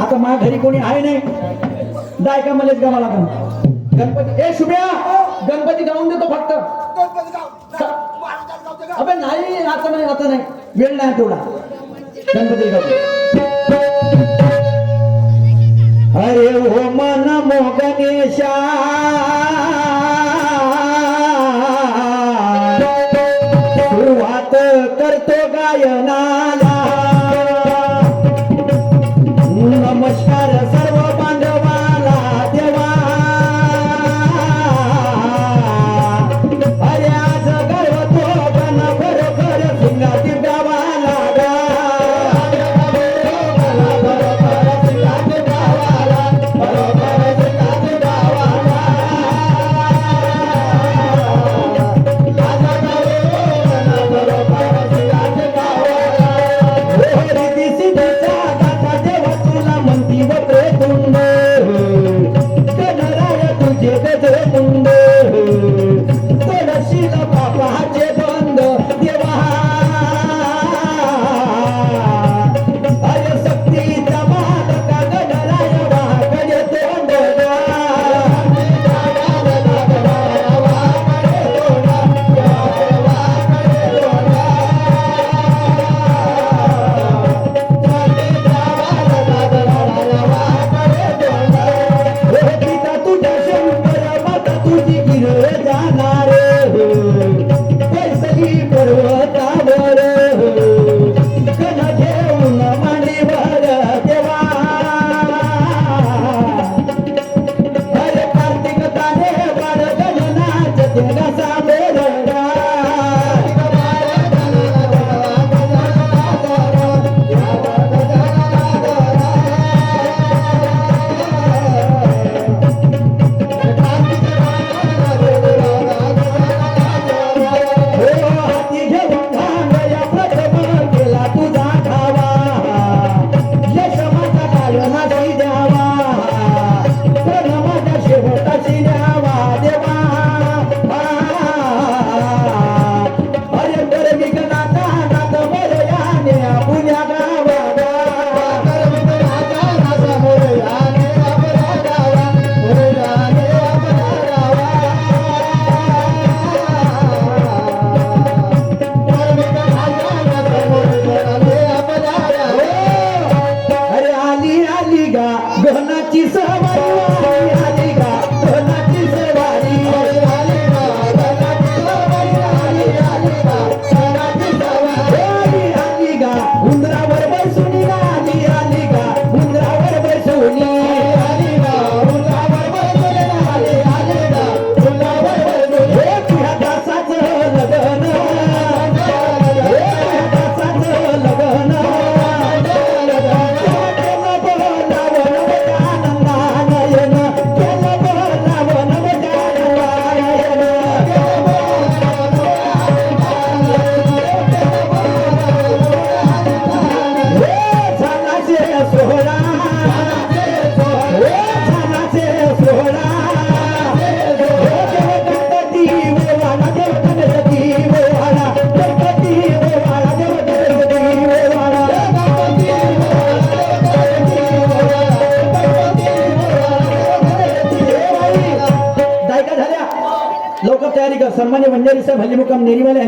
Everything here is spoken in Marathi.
आता माझ्या घरी कोणी आहे नाही, जाय का मलाच गावा लागून गणपती. ए शुभ्या, गणपती गाऊन देतो फक्त. अबे नाही, आता नाही, आता नाही, वेळ नाही तेवढा. गणपती गाऊ. अरे हो मन मोगनेशा सुरुवात करतो गायनाला. नमस्कार सर्व बांधवाला देवा. अरे आज गर्वतो गण खरोखर सिंगाती गावाला. लवकर तयारी कर. सन्मान्य मंजरी साहेब हल्ली मुक्काम नेरीवाले